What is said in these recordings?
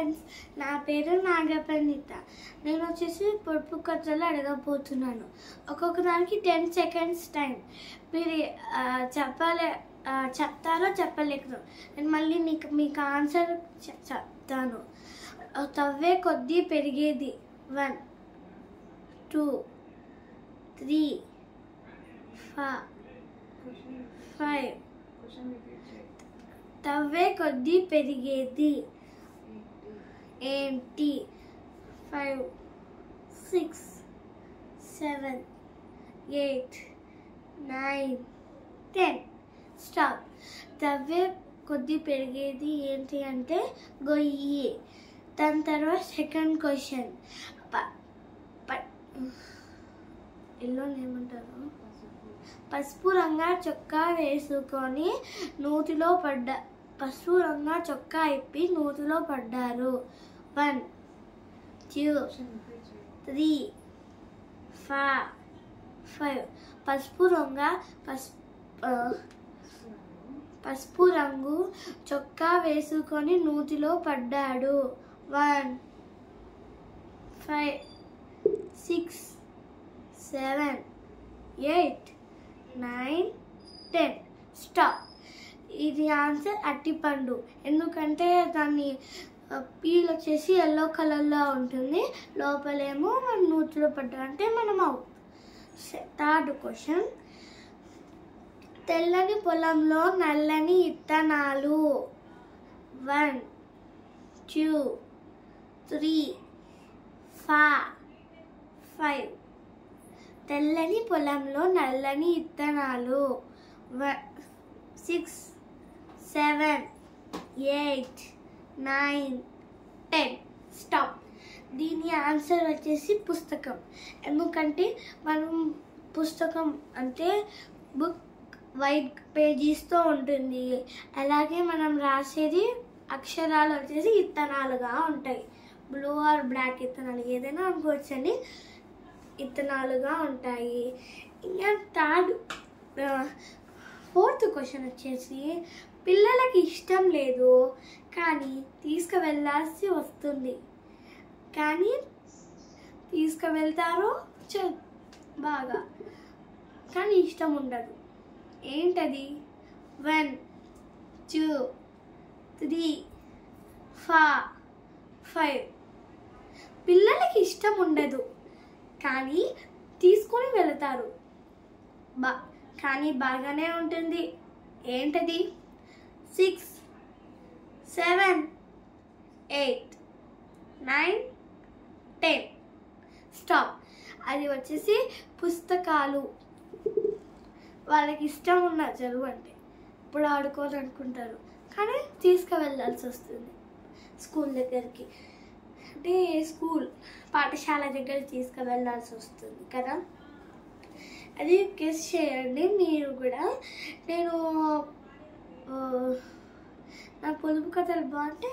Friends, నా పేరు నాగపర్ణిత. నేను వచ్చేసి పొడుపు కథలు అడగబోతున్నాను. ఒక్కొక్క దానికి 10 సెకండ్స్ టైం. మీరు చెప్తారో చెప్పలేకరు. నేను మళ్ళీ మీకు ఆన్సర్ చెప్తాను. తవ్వే కొద్దీ పెరిగేది 1 2 3 5. తవ్వే కొద్దీ పెరిగేది ఏంటి? 5 6 7 8 9 10. స్టాప్. తవ్వే కొద్దీ పెరిగేది ఏంటి అంటే గొయ్యి. దాని తర్వాత సెకండ్ క్వశ్చన్, ఇల్లు ఏమంటారు? పసుపు రంగా చొక్కా వేసుకొని నూతిలో పసుపు రంగా చొక్కా ఇప్పి నూతిలో పడ్డారు. 1 2 3 4 5. పసుపు రంగు చొక్కా వేసుకొని నూతిలో పడ్డాడు. 1 5 6 7 8 9 10. స్టాప్. ఇది ఆన్సర్ అట్టిపండు. ఎందుకంటే దాన్ని పీల్ వచ్చేసి ఎల్లో కలర్లో ఉంటుంది, లోపలేమో మనం నూతిలో పడ్డారంటే మనం అవుట్. థర్డ్ క్వశ్చన్, తెల్లని పొలంలో నల్లని ఇత్తనాలు. 1 2 3 4 5. తెల్లని పొలంలో నల్లని ఇత్తనాలు. 6 7 8 9 10. స్టాప్. దీని ఆన్సర్ వచ్చేసి పుస్తకం. ఎందుకంటే మనం పుస్తకం అంటే బుక్ వైట్ పేజీస్తో ఉంటుంది, అలాగే మనం రాసేది అక్షరాలు వచ్చేసి ఇత్తనాలుగా ఉంటాయి. బ్లూ ఆర్ బ్లాక్ ఇత్తనాలు ఏదైనా అనుకోవచ్చండి, ఇత్తనాలుగా ఉంటాయి. ఇంకా ఫోర్త్ క్వశ్చన్ వచ్చేసి, పిల్లలకి ఇష్టం లేదు కానీ తీసుకువెళ్ళాల్సి వస్తుంది, కానీ తీసుకువెళ్తారు బాగా, కానీ ఇష్టం ఉండదు. ఏంటది? 1 2 3 4 5. పిల్లలకి ఇష్టం ఉండదు కానీ తీసుకొని వెళతారు, కానీ బాగానే ఉంటుంది. ఏంటది? 6 7 8 9 10. స్టాప్. అది వచ్చేసి పుస్తకాలు. వాళ్ళకి ఇష్టం ఉన్న చదువు అంటే ఇప్పుడు ఆడుకోవాలనుకుంటారు కానీ తీసుకువెళ్ళాల్సి వస్తుంది స్కూల్ దగ్గరికి, అంటే స్కూల్ పాఠశాల దగ్గర తీసుకువెళ్ళాల్సి వస్తుంది కదా. అది గెస్ చేయండి మీరు కూడా. నేను నా పొదుపు కథలు బాగుంటే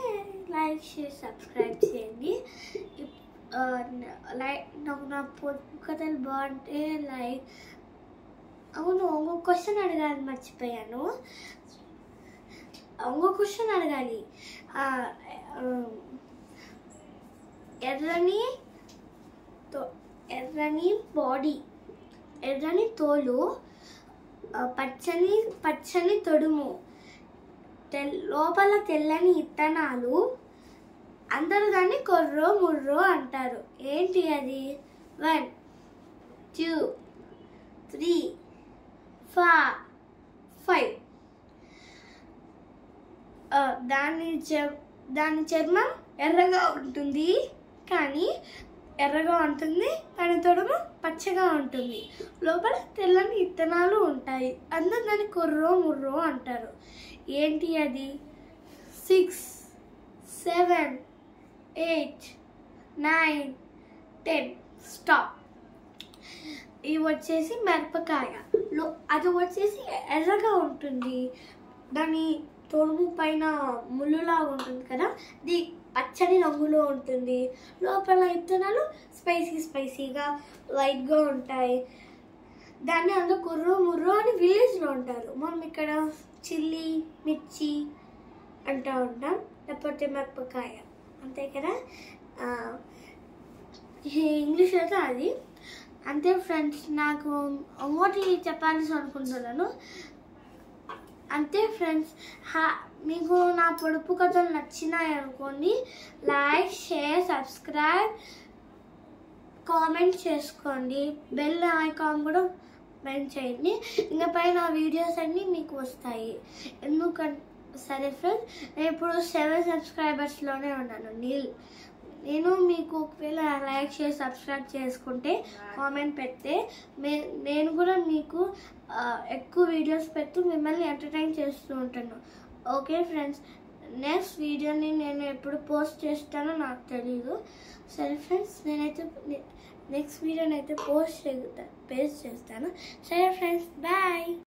లైక్ షేర్ సబ్స్క్రైబ్ చేయండి. నాకు నా పొదుపు కథలు బాగుంటే లైక్. అవును, ఇంకో క్వశ్చన్ అడగాలి, మర్చిపోయాను. ఇంకో క్వశ్చన్ అడగాలి. ఎర్రని బాడీ, ఎర్రని తోలు, పచ్చని తొడుము, లోపల తెల్లని ఇత్తనాలు, అందరూ దాన్ని కొర్రో ముర్రో అంటారు. ఏంటి అది? 1 2 3 4 5. దాని చర్మం ఎర్రగా ఉంటుంది కానీ దాని తొడుము పచ్చగా ఉంటుంది, లోపల తెల్లని ఇత్తనాలు ఉంటాయి, అందరూ దాన్ని కొర్రో ముర్రో అంటారు. ఏంటి అది? 6 7 8 9 10. స్టాప్. ఇవి వచ్చేసి మిరపకాయ. అది వచ్చేసి ఎర్రగా ఉంటుంది, దాని తొడుము పైన ముళ్ళులాగా ఉంటుంది కదా, అది పచ్చని రంగులో ఉంటుంది, లోపల ఇత్తనాలు స్పైసీగా వైట్గా ఉంటాయి. దాన్ని అందులో కుర్రో ముర్రో అని విలేజ్లో ఉంటారు. మనం ఇక్కడ చిల్లీ మిర్చి అంటూ ఉంటాం, లేకపోతే మిరపకాయ. అంతే కదా. ఇంగ్లీష్ అయితే అది అంతే ఫ్రెండ్స్. నాకు ఇంకోటి చెప్పాలని అనుకుంటున్నాను. అంతే ఫ్రెండ్స్. మీకు నా పొడుపు కథలు నచ్చినాయి అనుకోండి, లైక్, షేర్, సబ్స్క్రైబ్, కామెంట్ చేసుకోండి. బెల్ ఐకాన్ కూడా బెల్ చేయండి. ఇంకా పైన వీడియోస్ అన్నీ మీకు వస్తాయి. ఎందుకంటే సరే ఫ్రెండ్స్, నేను ఇప్పుడు 7 సబ్స్క్రైబర్స్లోనే ఉన్నాను. నేను మీకు ఒకవేళ లైక్ చేసి సబ్స్క్రైబ్ చేసుకుంటే, కామెంట్ పెడితే నేను కూడా మీకు ఎక్కువ వీడియోస్ పెడుతూ మిమ్మల్ని ఎంటర్టైన్ చేస్తూ ఉంటాను. ఓకే ఫ్రెండ్స్, నెక్స్ట్ వీడియోని నేను ఎప్పుడు పోస్ట్ చేస్తానో నాకు తెలీదు. సరే ఫ్రెండ్స్, నేనైతే నెక్స్ట్ వీడియోని అయితే పోస్ట్ చేస్తాను. సరే ఫ్రెండ్స్, బాయ్.